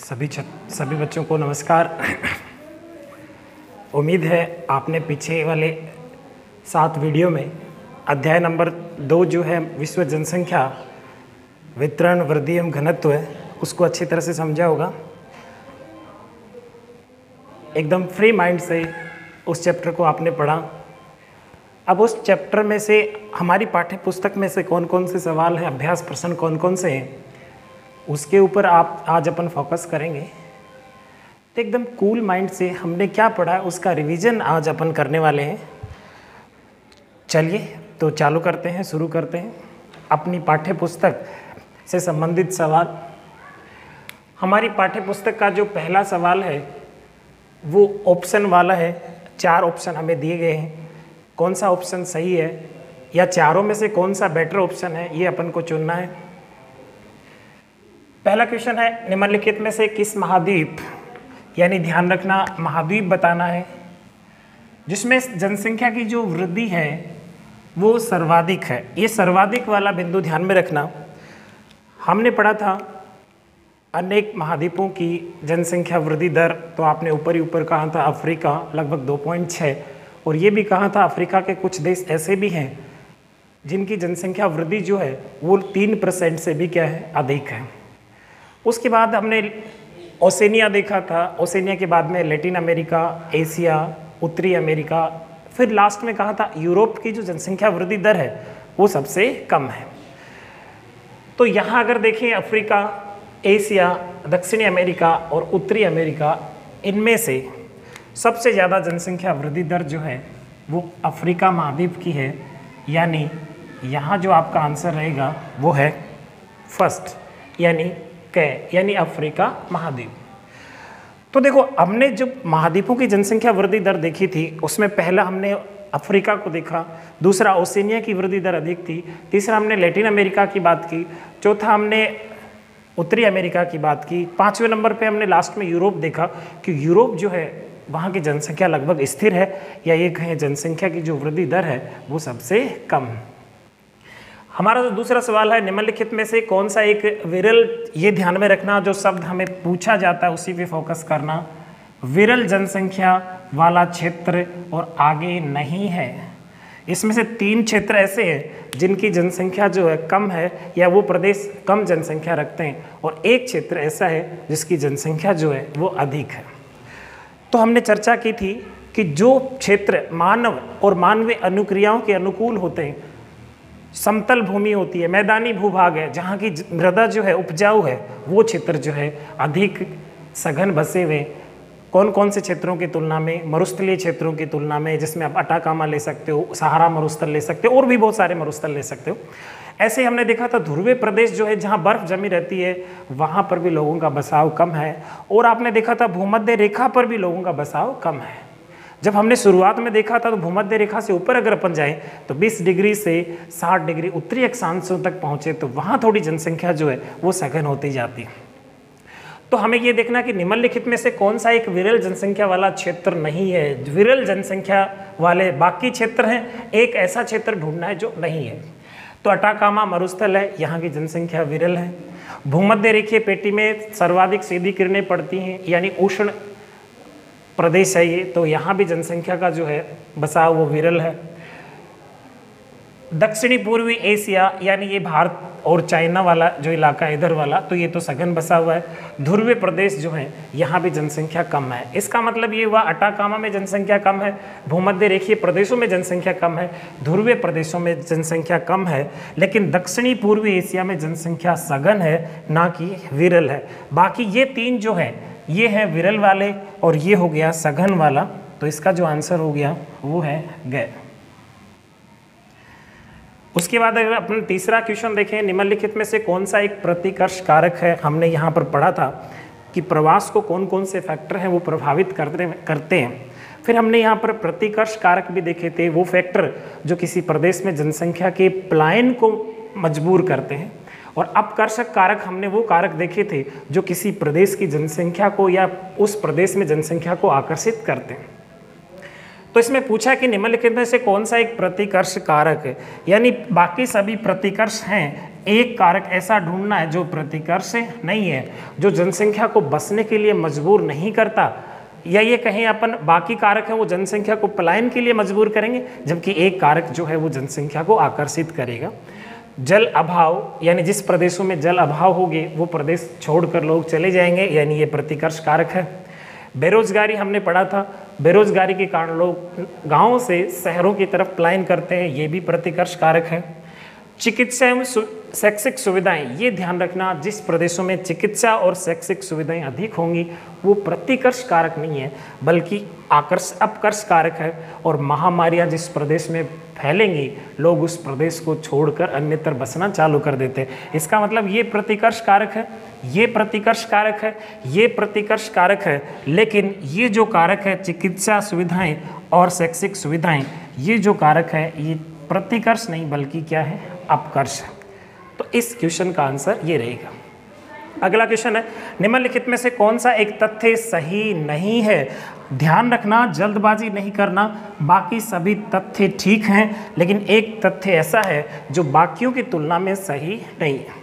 सभी बच्चों को नमस्कार। उम्मीद है आपने पीछे वाले 7 वीडियो में अध्याय नंबर 2 जो है विश्व जनसंख्या वितरण वृद्धि एवं घनत्व है उसको अच्छी तरह से समझा होगा। एकदम फ्री माइंड से उस चैप्टर को आपने पढ़ा। अब उस चैप्टर में से हमारी पाठ्य पुस्तक में से कौन कौन से सवाल हैं, अभ्यास प्रश्न कौन कौन से हैं, उसके ऊपर आप आज अपन फोकस करेंगे। तो एकदम कूल माइंड से हमने क्या पढ़ा उसका रिवीजन आज अपन करने वाले हैं। चलिए तो चालू करते हैं, शुरू करते हैं अपनी पाठ्य पुस्तक से संबंधित सवाल। हमारी पाठ्य पुस्तक का जो पहला सवाल है वो ऑप्शन वाला है। 4 ऑप्शन हमें दिए गए हैं, कौन सा ऑप्शन सही है या चारों में से कौन सा बेटर ऑप्शन है ये अपन को चुनना है। पहला क्वेश्चन है, निम्नलिखित में से किस महाद्वीप, यानी ध्यान रखना महाद्वीप बताना है, जिसमें जनसंख्या की जो वृद्धि है वो सर्वाधिक है। ये सर्वाधिक वाला बिंदु ध्यान में रखना। हमने पढ़ा था अनेक महाद्वीपों की जनसंख्या वृद्धि दर, तो आपने ऊपर ही ऊपर कहा था अफ्रीका लगभग 2.6, और ये भी कहा था अफ्रीका के कुछ देश ऐसे भी हैं जिनकी जनसंख्या वृद्धि जो है वो 3% से भी क्या है, अधिक है। उसके बाद हमने ओसेनिया देखा था, ओसेनिया के बाद में लैटिन अमेरिका, एशिया, उत्तरी अमेरिका, फिर लास्ट में कहा था यूरोप की जो जनसंख्या वृद्धि दर है वो सबसे कम है। तो यहाँ अगर देखें अफ्रीका, एशिया, दक्षिणी अमेरिका और उत्तरी अमेरिका, इनमें से सबसे ज़्यादा जनसंख्या वृद्धि दर जो है वो अफ्रीका महाद्वीप की है, यानी यहाँ जो आपका आंसर रहेगा वो है फर्स्ट, यानी अफ्रीका महाद्वीप। तो देखो हमने जो महाद्वीपों की जनसंख्या वृद्धि दर देखी थी उसमें पहला हमने अफ्रीका को देखा, दूसरा ओसेनिया की वृद्धि दर अधिक थी, तीसरा हमने लैटिन अमेरिका की बात की, चौथा हमने उत्तरी अमेरिका की बात की, 5वें नंबर पे हमने लास्ट में यूरोप देखा कि यूरोप जो है वहाँ की जनसंख्या लगभग स्थिर है, या ये कहें जनसंख्या की जो वृद्धि दर है वो सबसे कम है। हमारा जो दूसरा सवाल है, निम्नलिखित में से कौन सा एक विरल, ये ध्यान में रखना जो शब्द हमें पूछा जाता है उसी पे फोकस करना, विरल जनसंख्या वाला क्षेत्र और आगे नहीं है। इसमें से 3 क्षेत्र ऐसे हैं जिनकी जनसंख्या जो है कम है या वो प्रदेश कम जनसंख्या रखते हैं, और एक क्षेत्र ऐसा है जिसकी जनसंख्या जो है वो अधिक है। तो हमने चर्चा की थी कि जो क्षेत्र मानव और मानवीय अनुक्रियाओं के अनुकूल होते हैं, समतल भूमि होती है, मैदानी भूभाग है, जहाँ की मृदा जो है उपजाऊ है, वो क्षेत्र जो है अधिक सघन बसे हुए कौन कौन से क्षेत्रों की तुलना में, मरुस्थलीय क्षेत्रों की तुलना में, जिसमें आप अटाकामा ले सकते हो, सहारा मरुस्थल ले सकते हो और भी बहुत सारे मरुस्थल ले सकते हो। ऐसे हमने देखा था ध्रुवीय प्रदेश जो है जहाँ बर्फ जमी रहती है वहाँ पर भी लोगों का बसाव कम है, और आपने देखा था भूमध्य रेखा पर भी लोगों का बसाव कम है। जब हमने शुरुआत में देखा था तो भूमध्य रेखा से ऊपर अगर अपन जाएं तो 20 डिग्री से 60 डिग्री उत्तरी अक्षांशों तक पहुँचे तो वहाँ थोड़ी जनसंख्या जो है वो सघन होती जाती है। तो हमें ये देखना कि निम्नलिखित में से कौन सा एक विरल जनसंख्या वाला क्षेत्र नहीं है। विरल जनसंख्या वाले बाकी क्षेत्र हैं, एक ऐसा क्षेत्र ढूंढना है जो नहीं है। तो अटाकामा मरुस्थल है, यहाँ की जनसंख्या विरल है। भूमध्य रेखीय पेटी में सर्वाधिक सीधी किरणें पड़ती हैं, यानी उष्ण प्रदेश है ये, तो यहाँ भी जनसंख्या का जो है बसाव वो विरल है। दक्षिणी पूर्वी एशिया, यानी ये भारत और चाइना वाला जो इलाका है इधर वाला, तो ये तो सघन बसा हुआ है। ध्रुवीय प्रदेश जो है यहाँ भी जनसंख्या कम है। इसका मतलब ये हुआ अटाकामा में जनसंख्या कम है, भूमध्य रेखीय प्रदेशों में जनसंख्या कम है, ध्रुवीय प्रदेशों में जनसंख्या कम है, लेकिन दक्षिणी पूर्वी एशिया में जनसंख्या सघन है, ना कि विरल है। बाकी ये 3 जो है ये है विरल वाले और ये हो गया सघन वाला, तो इसका जो आंसर हो गया वो है ग। उसके बाद अगर अपन तीसरा क्वेश्चन देखें, निम्नलिखित में से कौन सा एक प्रतिकर्ष कारक है। हमने यहाँ पर पढ़ा था कि प्रवास को कौन कौन से फैक्टर हैं वो प्रभावित करते हैं। फिर हमने यहाँ पर प्रतिकर्ष कारक भी देखे थे, वो फैक्टर जो किसी प्रदेश में जनसंख्या के पलायन को मजबूर करते हैं, और अपकर्षक कारक हमने वो कारक देखे थे जो किसी प्रदेश की जनसंख्या को या उस प्रदेश में जनसंख्या को आकर्षित करते हैं। तो इसमें पूछा कि निम्नलिखित में से कौन सा एक प्रतिकर्ष कारक है, यानी बाकी सभी प्रतिकर्ष हैं एक कारक ऐसा ढूंढना है जो प्रतिकर्ष नहीं है, जो जनसंख्या को बसने के लिए मजबूर नहीं करता, या ये कहें अपन बाकी कारक है वो जनसंख्या को पलायन के लिए मजबूर करेंगे, जबकि एक कारक जो है वो जनसंख्या को आकर्षित करेगा। जल अभाव, यानी जिस प्रदेशों में जल अभाव होगे वो प्रदेश छोड़कर लोग चले जाएंगे, यानी ये प्रतिकर्ष कारक है। बेरोजगारी हमने पढ़ा था, बेरोजगारी के कारण लोग गांवों से शहरों की तरफ पलायन करते हैं, ये भी प्रतिकर्ष कारक है। चिकित्सा एवं शैक्षिक सुविधाएं, ये ध्यान रखना, जिस प्रदेशों में चिकित्सा और शैक्षिक सुविधाएं अधिक होंगी वो प्रतिकर्ष कारक नहीं है बल्कि अपकर्ष कारक है। और महामारियां जिस प्रदेश में फैलेंगी लोग उस प्रदेश को छोड़कर अन्यत्र बसना चालू कर देते हैं। इसका मतलब ये प्रतिकर्ष कारक है, ये प्रतिकर्ष कारक है, ये प्रतिकर्ष कारक है, लेकिन ये जो कारक है चिकित्सा सुविधाएं और शैक्षिक सुविधाएं, ये जो कारक है ये प्रतिकर्ष नहीं बल्कि क्या है, अपकर्ष है। तो इस क्वेश्चन का आंसर ये रहेगा। अगला क्वेश्चन है, निम्नलिखित में से कौन सा एक तथ्य सही नहीं है? ध्यान रखना, जल्दबाजी नहीं करना, बाकी सभी तथ्य ठीक हैं लेकिन एक तथ्य ऐसा है जो बाकियों की तुलना में सही नहीं है।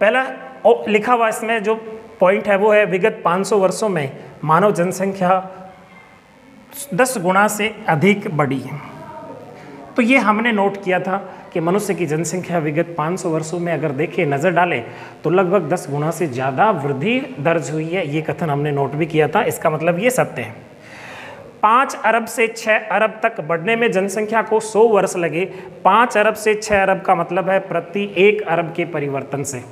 पहला लिखा हुआ इसमें जो पॉइंट है वो है विगत 500 वर्षों में मानव जनसंख्या 10 गुना से अधिक बढ़ी है। तो ये हमने नोट किया था कि मनुष्य की जनसंख्या विगत 500 वर्षों में अगर देखें, नज़र डालें तो लगभग 10 गुना से ज़्यादा वृद्धि दर्ज हुई है। ये कथन हमने नोट भी किया था। इसका मतलब ये सत्य है। 5 अरब से 6 अरब तक बढ़ने में जनसंख्या को 100 वर्ष लगे। 5 अरब से 6 अरब का मतलब है प्रति 1 अरब के परिवर्तन से।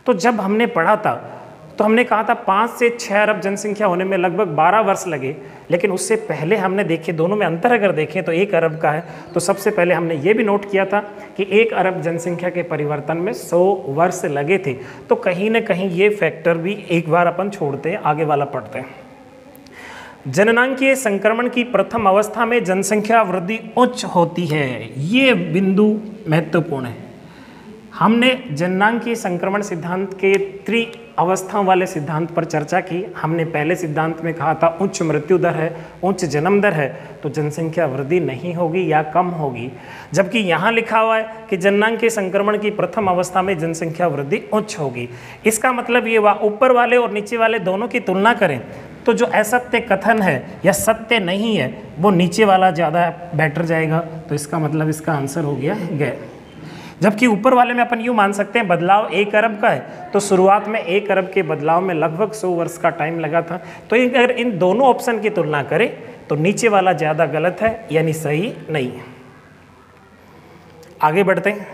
तो जब हमने पढ़ा था तो हमने कहा था 5 से 6 अरब जनसंख्या होने में लगभग 12 वर्ष लगे, लेकिन उससे पहले हमने देखे, दोनों में अंतर अगर देखें तो 1 अरब का है। तो सबसे पहले हमने ये भी नोट किया था कि 1 अरब जनसंख्या के परिवर्तन में 100 वर्ष लगे थे। तो कहीं ना कहीं ये फैक्टर भी एक बार अपन छोड़ते हैं, आगे वाला पढ़ते हैं। जननांकीय संक्रमण की प्रथम अवस्था में जनसंख्या वृद्धि उच्च होती है, ये बिंदु महत्वपूर्ण है। हमने जननांकीय संक्रमण सिद्धांत के अवस्थाओं वाले सिद्धांत पर चर्चा की। हमने पहले सिद्धांत में कहा था उच्च मृत्यु दर है, उच्च जन्म दर है तो जनसंख्या वृद्धि नहीं होगी या कम होगी, जबकि यहाँ लिखा हुआ है कि जननांकीय संक्रमण की प्रथम अवस्था में जनसंख्या वृद्धि उच्च होगी। इसका मतलब ये ऊपर वाले और नीचे वाले दोनों की तुलना करें तो जो असत्य कथन है या सत्य नहीं है वो नीचे वाला ज़्यादा बेटर जाएगा। तो इसका मतलब इसका आंसर हो गया गए। जबकि ऊपर वाले में अपन यूँ मान सकते हैं बदलाव 1 अरब का है तो शुरुआत में 1 अरब के बदलाव में लगभग 100 वर्ष का टाइम लगा था। तो अगर इन दोनों ऑप्शन की तुलना करें तो नीचे वाला ज़्यादा गलत है, यानी सही नहीं है। आगे बढ़ते हैं।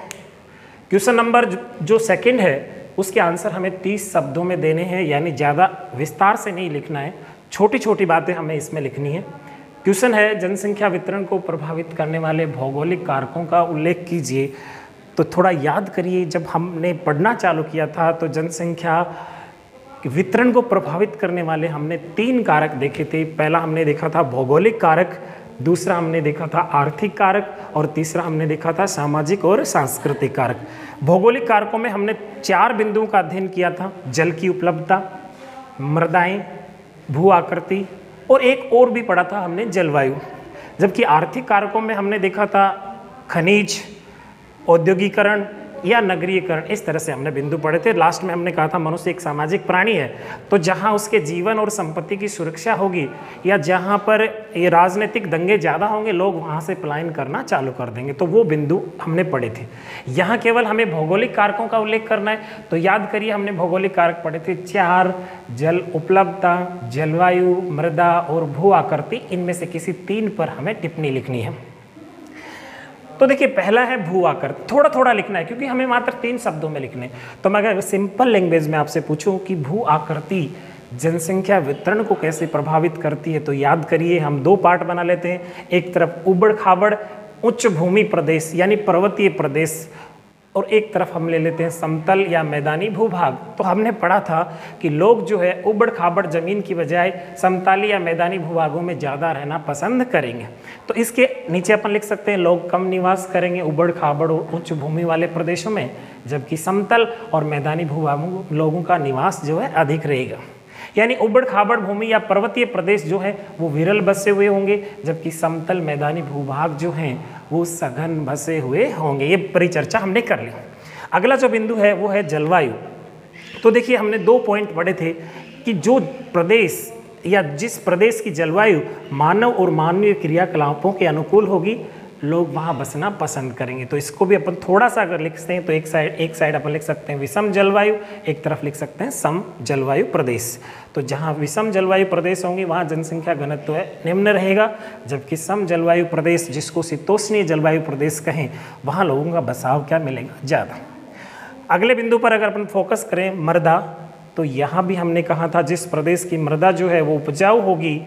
क्वेश्चन नंबर जो सेकंड है उसके आंसर हमें 30 शब्दों में देने हैं, यानी ज़्यादा विस्तार से नहीं लिखना है, छोटी छोटी बातें हमें इसमें लिखनी है। क्वेश्चन है जनसंख्या वितरण को प्रभावित करने वाले भौगोलिक कारकों का उल्लेख कीजिए। तो थोड़ा याद करिए, जब हमने पढ़ना चालू किया था तो जनसंख्या वितरण को प्रभावित करने वाले हमने 3 कारक देखे थे। पहला हमने देखा था भौगोलिक कारक, दूसरा हमने देखा था आर्थिक कारक और तीसरा हमने देखा था सामाजिक और सांस्कृतिक कारक। भौगोलिक कारकों में हमने 4 बिंदुओं का अध्ययन किया था, जल की उपलब्धता, मृदाएं, भू आकृति और एक और भी पढ़ा था हमने जलवायु। जबकि आर्थिक कारकों में हमने देखा था खनिज, औद्योगिकरण या नगरीकरण, इस तरह से हमने बिंदु पढ़े थे। लास्ट में हमने कहा था मनुष्य एक सामाजिक प्राणी है, तो जहाँ उसके जीवन और संपत्ति की सुरक्षा होगी या जहाँ पर ये राजनीतिक दंगे ज़्यादा होंगे लोग वहाँ से पलायन करना चालू कर देंगे। तो वो बिंदु हमने पढ़े थे। यहाँ केवल हमें भौगोलिक कारकों का उल्लेख करना है, तो याद करिए हमने भौगोलिक कारक पढ़े थे 4, जल उपलब्धता, जलवायु, मृदा और भू आकृति। इनमें से किसी 3 पर हमें टिप्पणी लिखनी है। तो देखिए पहला है भू आकृति, थोड़ा थोड़ा लिखना है क्योंकि हमें मात्र 3 शब्दों में लिखने। तो मैं अगर सिंपल लैंग्वेज में आपसे पूछूं कि भू आकृति जनसंख्या वितरण को कैसे प्रभावित करती है, तो याद करिए हम 2 पार्ट बना लेते हैं। एक तरफ उबड़ खाबड़ उच्च भूमि प्रदेश यानी पर्वतीय प्रदेश और एक तरफ हम ले लेते हैं समतल या मैदानी भूभाग। तो हमने पढ़ा था कि लोग जो है उबड़ खाबड़ जमीन की बजाय समतल या मैदानी भूभागों में ज़्यादा रहना पसंद करेंगे। तो इसके नीचे अपन लिख सकते हैं लोग कम निवास करेंगे उबड़ खाबड़ और उच्च भूमि वाले प्रदेशों में, जबकि समतल और मैदानी भूभागों लोगों का निवास जो है अधिक रहेगा। यानी उबड़ खाबड़ भूमि या पर्वतीय प्रदेश जो है वो विरल बसे हुए होंगे, जबकि समतल मैदानी भूभाग जो हैं वो सघन बसे हुए होंगे। ये परिचर्चा हमने कर ली। अगला जो बिंदु है वो है जलवायु। तो देखिए हमने 2 पॉइंट पढ़े थे कि जो प्रदेश या जिस प्रदेश की जलवायु मानव और मानवीय क्रियाकलापों के अनुकूल होगी, लोग वहाँ बसना पसंद करेंगे। तो इसको भी अपन थोड़ा सा अगर लिखते हैं तो एक साइड अपन लिख सकते हैं विषम जलवायु, एक तरफ लिख सकते हैं सम जलवायु प्रदेश। तो जहाँ विषम जलवायु प्रदेश होंगे वहाँ जनसंख्या घनत्व है निम्न रहेगा, जबकि सम जलवायु प्रदेश जिसको शीतोष्णीय जलवायु प्रदेश कहें वहाँ लोगों का बसाव क्या मिलेगा, ज़्यादा। अगले बिंदु पर अगर अपन फोकस करें मृदा, तो यहाँ भी हमने कहा था जिस प्रदेश की मृदा जो है वो उपजाऊ होगी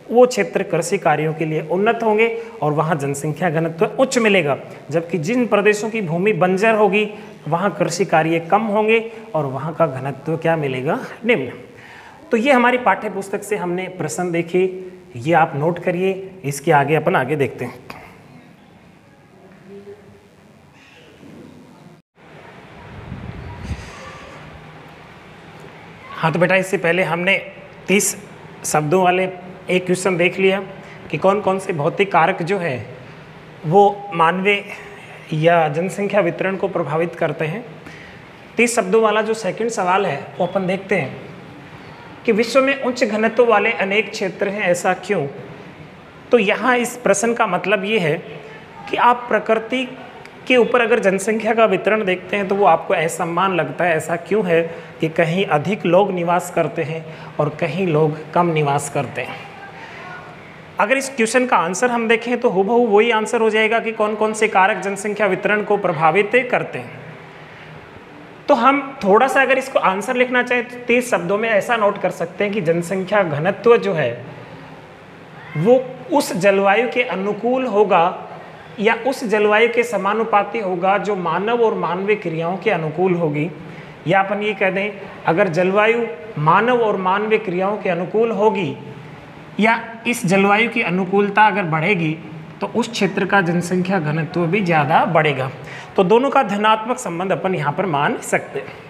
वो क्षेत्र कृषि कार्यों के लिए उन्नत होंगे और वहाँ जनसंख्या घनत्व उच्च मिलेगा, जबकि जिन प्रदेशों की भूमि बंजर होगी वहाँ कृषि कार्य कम होंगे और वहाँ का घनत्व क्या मिलेगा, निम्न। तो ये हमारी पाठ्य पुस्तक से हमने प्रश्न देखे, ये आप नोट करिए, इसके आगे अपन आगे देखते हैं। हाँ तो बेटा इससे पहले हमने 30 शब्दों वाले एक क्वेश्चन देख लिया कि कौन कौन से भौतिक कारक जो है वो मानवीय या जनसंख्या वितरण को प्रभावित करते हैं। 30 शब्दों वाला जो सेकंड सवाल है वो अपन देखते हैं कि विश्व में उच्च घनत्व वाले अनेक क्षेत्र हैं, ऐसा क्यों। तो यहाँ इस प्रश्न का मतलब ये है कि आप प्रकृति के ऊपर अगर जनसंख्या का वितरण देखते हैं तो वो आपको असमान लगता है। ऐसा क्यों है कि कहीं अधिक लोग निवास करते हैं और कहीं लोग कम निवास करते हैं। अगर इस क्वेश्चन का आंसर हम देखें तो हूबहू वही आंसर हो जाएगा कि कौन कौन से कारक जनसंख्या वितरण को प्रभावित करते हैं। तो हम थोड़ा सा अगर इसको आंसर लिखना चाहें तो 30 शब्दों में ऐसा नोट कर सकते हैं कि जनसंख्या घनत्व जो है वो उस जलवायु के अनुकूल होगा या उस जलवायु के समानुपाती होगा जो मानव और मानवीय क्रियाओं के अनुकूल होगी। या अपन ये कह दें अगर जलवायु मानव और मानवीय क्रियाओं के अनुकूल होगी या इस जलवायु की अनुकूलता अगर बढ़ेगी तो उस क्षेत्र का जनसंख्या घनत्व भी ज़्यादा बढ़ेगा। तो दोनों का धनात्मक संबंध अपन यहाँ पर मान सकते हैं।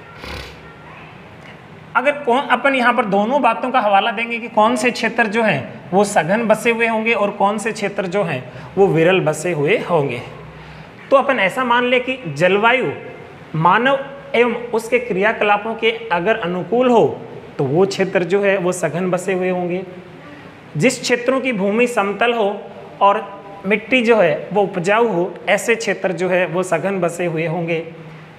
अगर अपन यहाँ पर दोनों बातों का हवाला देंगे कि कौन से क्षेत्र जो हैं वो सघन बसे हुए होंगे और कौन से क्षेत्र जो हैं वो विरल बसे हुए होंगे, तो अपन ऐसा मान ले कि जलवायु मानव एवं उसके क्रियाकलापों के अगर अनुकूल हो तो वो क्षेत्र जो है वो सघन बसे हुए होंगे। जिस क्षेत्रों की भूमि समतल हो और मिट्टी जो है वो उपजाऊ हो, ऐसे क्षेत्र जो है वो सघन बसे हुए होंगे।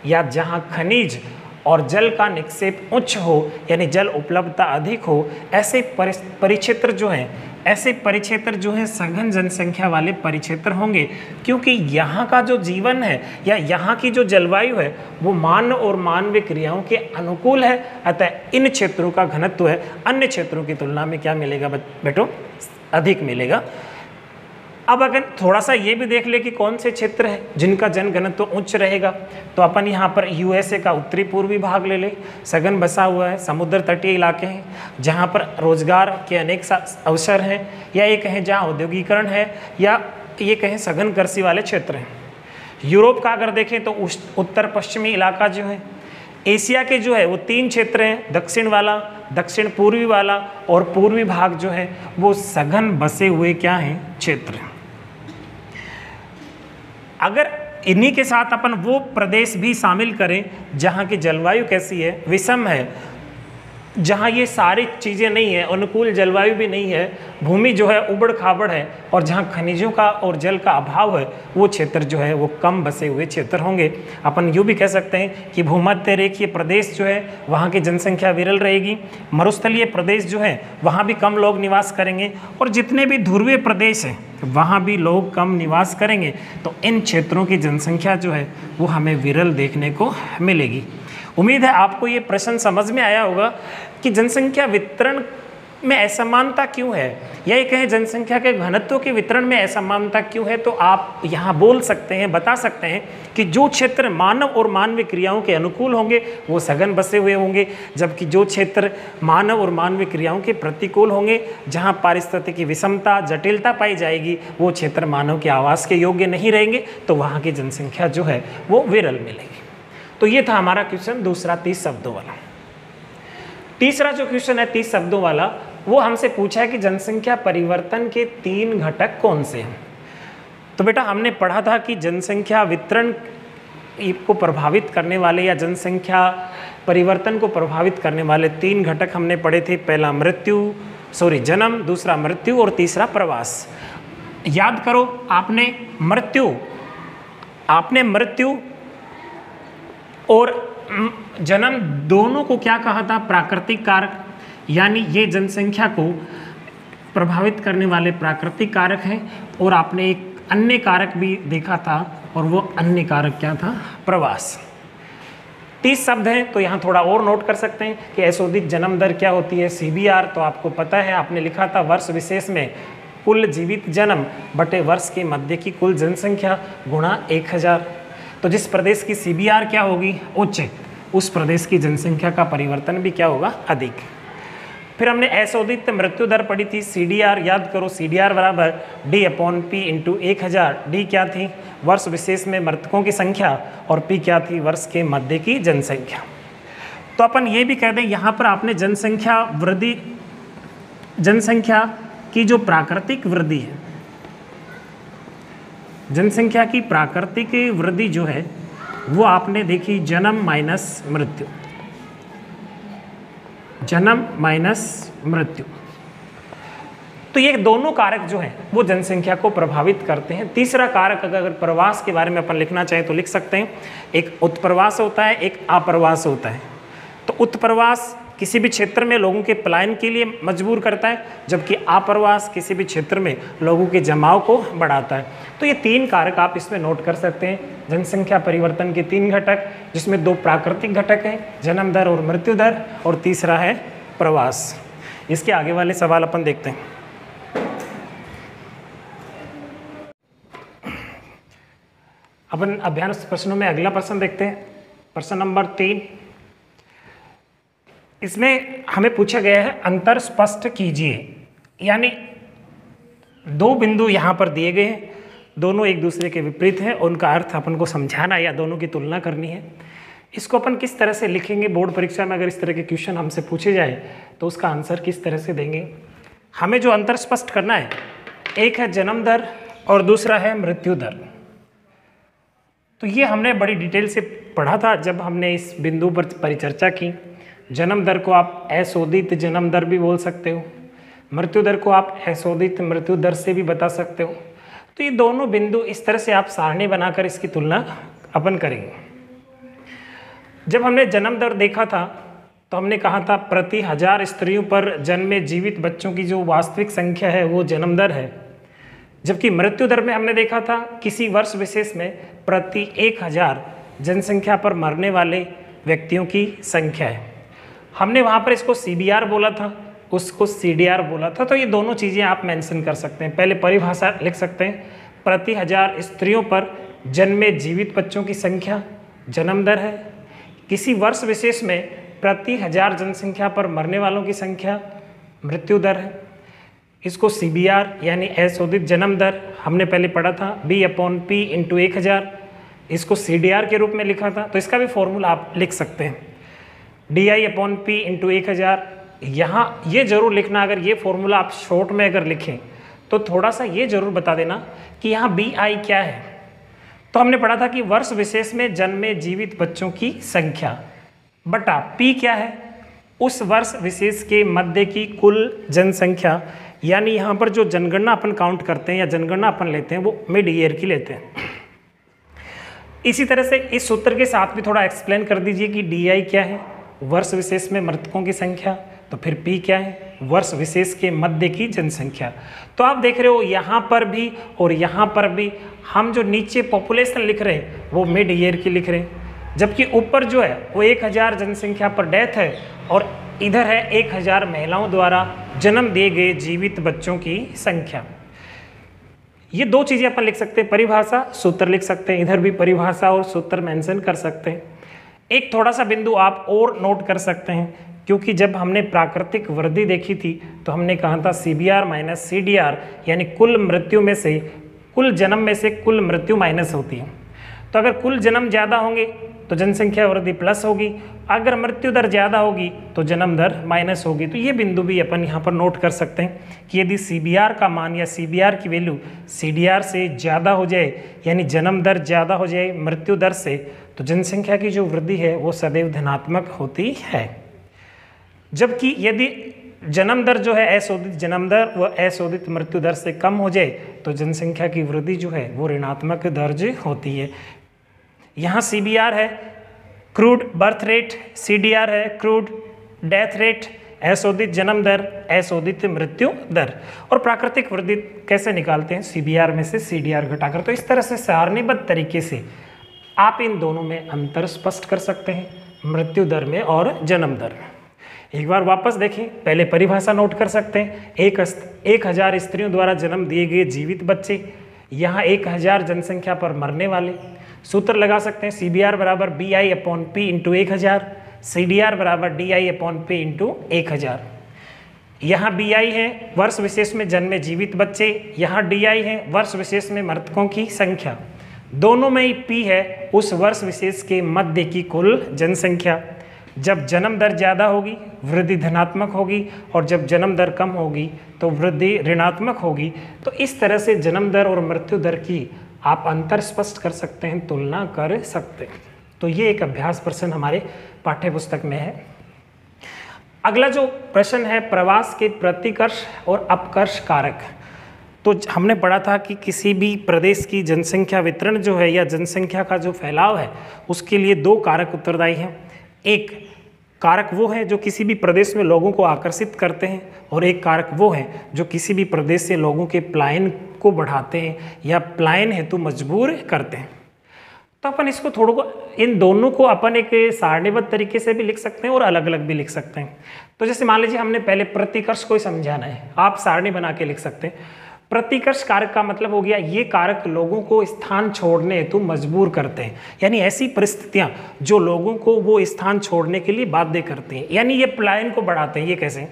या जहाँ खनिज और जल का निक्षेप उच्च हो यानी जल उपलब्धता अधिक हो, ऐसे परिक्षेत्र जो हैं ऐसे परिक्षेत्र जो है सघन जनसंख्या वाले परिक्षेत्र होंगे, क्योंकि यहाँ का जो जीवन है या यहाँ की जो जलवायु है वो मानव और मानवीय क्रियाओं के अनुकूल है। अतः इन क्षेत्रों का घनत्व है अन्य क्षेत्रों की तुलना में क्या मिलेगा बेटो, अधिक मिलेगा। अब अगर थोड़ा सा ये भी देख ले कि कौन से क्षेत्र है जिनका जनघनत्व उच्च रहेगा, तो अपन यहाँ पर यूएसए का उत्तरी पूर्वी भाग ले ले, सघन बसा हुआ है, समुद्र तटीय इलाके हैं जहाँ पर रोजगार के अनेक अवसर हैं, या ये कहें जहाँ औद्योगिकरण है, या ये कहें सघन कृषि वाले क्षेत्र हैं। यूरोप का अगर देखें तो उत्तर पश्चिमी इलाका जो है, एशिया के जो है वो 3 क्षेत्र हैं, दक्षिण वाला, दक्षिण पूर्वी वाला और पूर्वी भाग जो है वो सघन बसे हुए क्या हैं, क्षेत्र हैं। अगर इन्हीं के साथ अपन वो प्रदेश भी शामिल करें जहाँ की जलवायु कैसी है, विषम है, जहाँ ये सारी चीज़ें नहीं है, अनुकूल जलवायु भी नहीं है, भूमि जो है उबड़ खाबड़ है और जहाँ खनिजों का और जल का अभाव है, वो क्षेत्र जो है वो कम बसे हुए क्षेत्र होंगे। अपन यूँ भी कह सकते हैं कि भूमध्य रेखीय प्रदेश जो है वहाँ की जनसंख्या विरल रहेगी, मरुस्थलीय प्रदेश जो है वहाँ भी कम लोग निवास करेंगे, और जितने भी ध्रुवीय प्रदेश हैं वहाँ भी लोग कम निवास करेंगे। तो इन क्षेत्रों की जनसंख्या जो है वो हमें विरल देखने को मिलेगी। उम्मीद है आपको ये प्रश्न समझ में आया होगा कि जनसंख्या वितरण में असमानता क्यों है, या ये कहें जनसंख्या के घनत्व के वितरण में असमानता क्यों है। तो आप यहाँ बोल सकते हैं, बता सकते हैं कि जो क्षेत्र मानव और मानवीय क्रियाओं के अनुकूल होंगे वो सघन बसे हुए होंगे, जबकि जो क्षेत्र मानव और मानवीय क्रियाओं के प्रतिकूल होंगे, जहाँ पारिस्थितिकी विषमता जटिलता पाई जाएगी, वो क्षेत्र मानव के आवास के योग्य नहीं रहेंगे, तो वहाँ की जनसंख्या जो है वो विरल मिलेगी। तो ये था हमारा क्वेश्चन दूसरा 30 शब्दों वाला। तीसरा जो क्वेश्चन है 30 शब्दों वाला, वो हमसे पूछा है कि जनसंख्या परिवर्तन के 3 घटक कौन से हैं। तो बेटा हमने पढ़ा था कि जनसंख्या वितरण को प्रभावित करने वाले या जनसंख्या परिवर्तन को प्रभावित करने वाले 3 घटक हमने पढ़े थे। पहला जन्म, दूसरा मृत्यु और तीसरा प्रवास। याद करो, आपने मृत्यु और जन्म दोनों को क्या कहा था? प्राकृतिक कारक, यानी ये जनसंख्या को प्रभावित करने वाले प्राकृतिक कारक हैं। और आपने एक अन्य कारक भी देखा था, और वो अन्य कारक क्या था? प्रवास। 30 शब्द हैं, तो यहाँ थोड़ा और नोट कर सकते हैं कि असोदित जन्म दर क्या होती है, CBR। तो आपको पता है, आपने लिखा था वर्ष विशेष में कुल जीवित जन्म बटे वर्ष के मध्य की कुल जनसंख्या गुणा 1000। तो जिस प्रदेश की CBR क्या होगी? उच्च, उस प्रदेश की जनसंख्या का परिवर्तन भी क्या होगा? अधिक। फिर हमने असोदित मृत्यु दर पढ़ी थी, CDR। याद करो, CDR बराबर D/P × 1000। D क्या थी? वर्ष विशेष में मृतकों की संख्या, और P क्या थी? वर्ष के मध्य की जनसंख्या। तो अपन ये भी कह दें, यहाँ पर आपने जनसंख्या की जो प्राकृतिक वृद्धि है, जनसंख्या की प्राकृतिक वृद्धि जो है वो आपने देखी, जन्म माइनस मृत्यु, जन्म माइनस मृत्यु। तो ये दोनों कारक जो हैं वो जनसंख्या को प्रभावित करते हैं। तीसरा कारक, अगर प्रवास के बारे में अपन लिखना चाहें तो लिख सकते हैं, एक उत्प्रवास होता है, एक अप्रवास होता है। तो उत्प्रवास किसी भी क्षेत्र में लोगों के पलायन के लिए मजबूर करता है, जबकि अप्रवास किसी भी क्षेत्र में लोगों के जमाव को बढ़ाता है। तो ये 3 कारक आप इसमें नोट कर सकते हैं। जनसंख्या परिवर्तन के 3 घटक, जिसमें 2 प्राकृतिक घटक हैं, जन्म दर और मृत्यु दर, और तीसरा है प्रवास। इसके आगे वाले सवाल अपन देखते हैं। अपन अभ्यास प्रश्नों में अगला प्रश्न देखते हैं, प्रश्न नंबर 3। इसमें हमें पूछा गया है अंतर स्पष्ट कीजिए, यानी 2 बिंदु यहाँ पर दिए गए हैं, दोनों एक दूसरे के विपरीत हैं, उनका अर्थ अपन को समझाना या दोनों की तुलना करनी है। इसको अपन किस तरह से लिखेंगे? बोर्ड परीक्षा में अगर इस तरह के क्वेश्चन हमसे पूछे जाए तो उसका आंसर किस तरह से देंगे? हमें जो अंतर स्पष्ट करना है, एक है जन्म दर और दूसरा है मृत्यु दर। तो ये हमने बड़ी डिटेल से पढ़ा था जब हमने इस बिंदु पर परिचर्चा की। जन्म दर को आप असोदित जन्म दर भी बोल सकते हो, मृत्यु दर को आप असोदित मृत्यु दर से भी बता सकते हो। तो ये दोनों बिंदु इस तरह से आप सारणी बनाकर इसकी तुलना अपन करेंगे। जब हमने जन्म दर देखा था तो हमने कहा था प्रति 1000 स्त्रियों पर जन्मे जीवित बच्चों की जो वास्तविक संख्या है वो जन्म दर है, जबकि मृत्यु दर में हमने देखा था किसी वर्ष विशेष में प्रति 1000 जनसंख्या पर मरने वाले व्यक्तियों की संख्या है। हमने वहाँ पर इसको CBR बोला था, उसको CDR बोला था। तो ये दोनों चीज़ें आप मेंशन कर सकते हैं। पहले परिभाषा लिख सकते हैं, प्रति 1000 स्त्रियों पर जन्मे जीवित बच्चों की संख्या जन्म दर है, किसी वर्ष विशेष में प्रति 1000 जनसंख्या पर मरने वालों की संख्या मृत्यु दर है। इसको CBR यानी असोदित जन्म दर हमने पहले पढ़ा था, B/P × 1000, इसको CDR के रूप में लिखा था। तो इसका भी फॉर्मूला आप लिख सकते हैं, DI/P × 1000। यहाँ ये जरूर लिखना, अगर ये फॉर्मूला आप शॉर्ट में अगर लिखें तो थोड़ा सा ये जरूर बता देना कि यहाँ BI क्या है। तो हमने पढ़ा था कि वर्ष विशेष में जन्मे जीवित बच्चों की संख्या बटा P क्या है? उस वर्ष विशेष के मध्य की कुल जनसंख्या, यानी यहाँ पर जो जनगणना अपन काउंट करते हैं या जनगणना अपन लेते हैं वो मिड ईयर की लेते हैं। इसी तरह से इस सूत्र के साथ भी थोड़ा एक्सप्लेन कर दीजिए कि DI क्या है? वर्ष विशेष में मृतकों की संख्या। तो फिर P क्या है? वर्ष विशेष के मध्य की जनसंख्या। तो आप देख रहे हो यहाँ पर भी और यहाँ पर भी हम जो नीचे पॉपुलेशन लिख रहे हैं वो मिड ईयर की लिख रहे हैं, जबकि ऊपर जो है वो 1000 जनसंख्या पर डेथ है और इधर है 1000 महिलाओं द्वारा जन्म दिए गए जीवित बच्चों की संख्या। ये 2 चीज़ें अपन लिख सकते हैं, परिभाषा सूत्र लिख सकते हैं, इधर भी परिभाषा और सूत्र मेंशन कर सकते हैं। एक थोड़ा सा बिंदु आप और नोट कर सकते हैं, क्योंकि जब हमने प्राकृतिक वृद्धि देखी थी तो हमने कहा था CBR माइनस CDR, यानी कुल मृत्यु में से कुल जन्म में से कुल मृत्यु माइनस होती है। तो अगर कुल जन्म ज़्यादा होंगे तो जनसंख्या वृद्धि प्लस होगी, अगर मृत्यु दर ज़्यादा होगी तो जन्म दर माइनस होगी। तो ये बिंदु भी अपन यहाँ पर नोट कर सकते हैं कि यदि CBR का मान या CBR की वैल्यू CDR से ज़्यादा हो जाए, यानी जन्म दर ज़्यादा हो जाए मृत्यु दर से, तो जनसंख्या की जो वृद्धि है वो सदैव धनात्मक होती है। जबकि यदि जन्म दर जो है अशोधित जन्म दर व अशोधित मृत्यु दर से कम हो जाए तो जनसंख्या की वृद्धि जो है वो ऋणात्मक दर्ज होती है। यहाँ CBR है क्रूड बर्थ रेट, CDR है क्रूड डेथ रेट, अशोधित जन्म दर, अशोधित मृत्यु दर। और प्राकृतिक वृद्धि कैसे निकालते हैं? CBR में से CDR घटाकर। तो इस तरह से सारणीबद्ध तरीके से आप इन दोनों में अंतर स्पष्ट कर सकते हैं, मृत्यु दर में और जन्म दर में। एक बार वापस देखें, पहले परिभाषा नोट कर सकते हैं। 1000 स्त्रियों द्वारा जन्म दिए गए जीवित बच्चे, यहाँ 1000 जनसंख्या पर मरने वाले। सूत्र लगा सकते हैं CBR बराबर BI/P इंटू 1000, CDR बराबर DI/P इंटू 1000। यहाँ BI है वर्ष विशेष में जन्मे जीवित बच्चे, यहाँ DI है वर्ष विशेष में मृतकों की संख्या। दोनों में ही P है उस वर्ष विशेष के मध्य की कुल जनसंख्या। जब जन्म दर ज़्यादा होगी वृद्धि धनात्मक होगी, और जब जन्म दर कम होगी तो वृद्धि ऋणात्मक होगी। तो इस तरह से जन्म दर और मृत्यु दर की आप अंतर स्पष्ट कर सकते हैं, तुलना कर सकते हैं। तो ये एक अभ्यास प्रश्न हमारे पाठ्य पुस्तक में है। अगला जो प्रश्न है, प्रवास के प्रतिकर्ष और अपकर्ष कारक। तो हमने पढ़ा था कि किसी भी प्रदेश की जनसंख्या वितरण जो है या जनसंख्या का जो फैलाव है उसके लिए 2 कारक उत्तरदायी हैं। एक कारक वो है जो किसी भी प्रदेश में लोगों को आकर्षित करते हैं, और एक कारक वो है जो किसी भी प्रदेश से लोगों के पलायन को बढ़ाते हैं या पलायन हेतु मजबूर करते हैं। तो अपन इसको थोड़ा को इन दोनों को अपन एक सारणीबद्ध तरीके से भी लिख सकते हैं और अलग अलग भी लिख सकते हैं। तो जैसे मान लीजिए हमने पहले प्रतिकर्ष को ही समझाना है, आप सारणी बना के लिख सकते हैं। प्रतिकर्ष कारक का मतलब हो गया ये कारक लोगों को स्थान छोड़ने हेतु मजबूर करते हैं, यानी ऐसी परिस्थितियां जो लोगों को वो स्थान छोड़ने के लिए बाध्य करती हैं, यानी ये पलायन को बढ़ाते हैं। ये कैसे?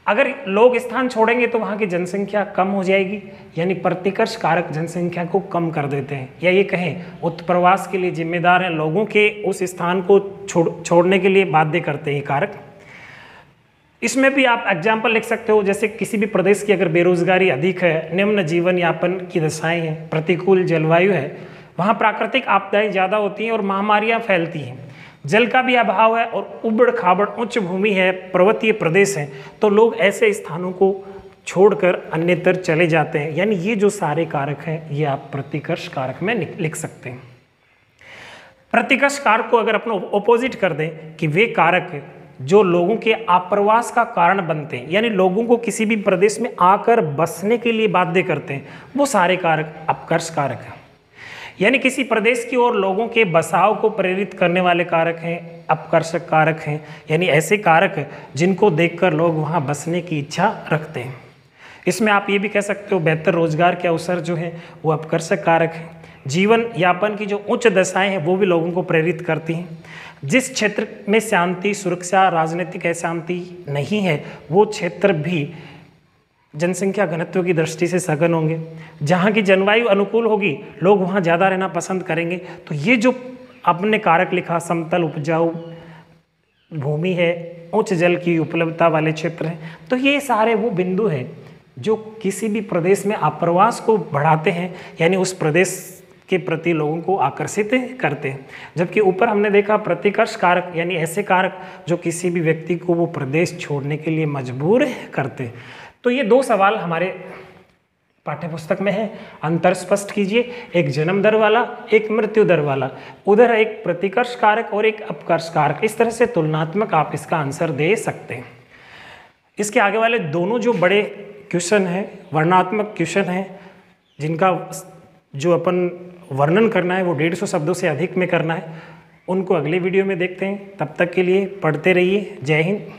अगर लोग स्थान छोड़ेंगे तो वहाँ की जनसंख्या कम हो जाएगी, यानी प्रतिकर्ष कारक जनसंख्या को कम कर देते हैं। या ये कहें उत्प्रवास के लिए जिम्मेदार हैं, लोगों के उस स्थान को छोड़ने के लिए बाध्य करते हैं कारक। इसमें भी आप एग्जाम्पल लिख सकते हो, जैसे किसी भी प्रदेश की अगर बेरोजगारी अधिक है, निम्न जीवन यापन की दशाएं हैं, प्रतिकूल जलवायु है, वहाँ प्राकृतिक आपदाएं ज़्यादा होती हैं और महामारियाँ फैलती हैं, जल का भी अभाव है और उबड़ खाबड़ उच्च भूमि है, पर्वतीय प्रदेश है, तो लोग ऐसे स्थानों को छोड़कर अन्यत्र चले जाते हैं। यानी ये जो सारे कारक हैं ये आप प्रतिकर्ष कारक में लिख सकते हैं। प्रतिकर्ष कारक को अगर अपना ऑपोजिट कर दें कि वे कारक जो लोगों के आप्रवास का कारण बनते हैं, यानी लोगों को किसी भी प्रदेश में आकर बसने के लिए बाध्य करते हैं, वो सारे कारक अपकर्ष कारक हैं। यानी किसी प्रदेश की ओर लोगों के बसाव को प्रेरित करने वाले कारक हैं, अपकर्षक कारक हैं, यानी ऐसे कारक जिनको देखकर लोग वहाँ बसने की इच्छा रखते हैं। इसमें आप ये भी कह सकते हो बेहतर रोजगार के अवसर जो हैं वो अपकर्षक कारक हैं। जीवन यापन की जो उच्च दशाएं हैं वो भी लोगों को प्रेरित करती हैं। जिस क्षेत्र में शांति, सुरक्षा, राजनीतिक अशांति नहीं है वो क्षेत्र भी जनसंख्या घनत्व की दृष्टि से सघन होंगे। जहाँ की जलवायु अनुकूल होगी लोग वहाँ ज़्यादा रहना पसंद करेंगे। तो ये जो आपने कारक लिखा, समतल उपजाऊ भूमि है, उच्च जल की उपलब्धता वाले क्षेत्र हैं, तो ये सारे वो बिंदु हैं जो किसी भी प्रदेश में आप्रवास को बढ़ाते हैं, यानी उस प्रदेश के प्रति लोगों को आकर्षित करते हैं। जबकि ऊपर हमने देखा प्रतिकर्ष कारक, यानी ऐसे कारक जो किसी भी व्यक्ति को वो प्रदेश छोड़ने के लिए मजबूर करते हैं। तो ये 2 सवाल हमारे पाठ्यपुस्तक में है, अंतर स्पष्ट कीजिए, एक जन्म दर वाला, एक मृत्यु दर वाला, उधर एक प्रतिकर्ष कारक और एक अपकर्ष कारक। इस तरह से तुलनात्मक आप इसका आंसर दे सकते हैं। इसके आगे वाले दोनों जो बड़े क्वेश्चन हैं, वर्णनात्मक क्वेश्चन हैं, जिनका जो अपन वर्णन करना है वो 150 शब्दों से अधिक में करना है, उनको अगले वीडियो में देखते हैं। तब तक के लिए पढ़ते रहिए। जय हिंद।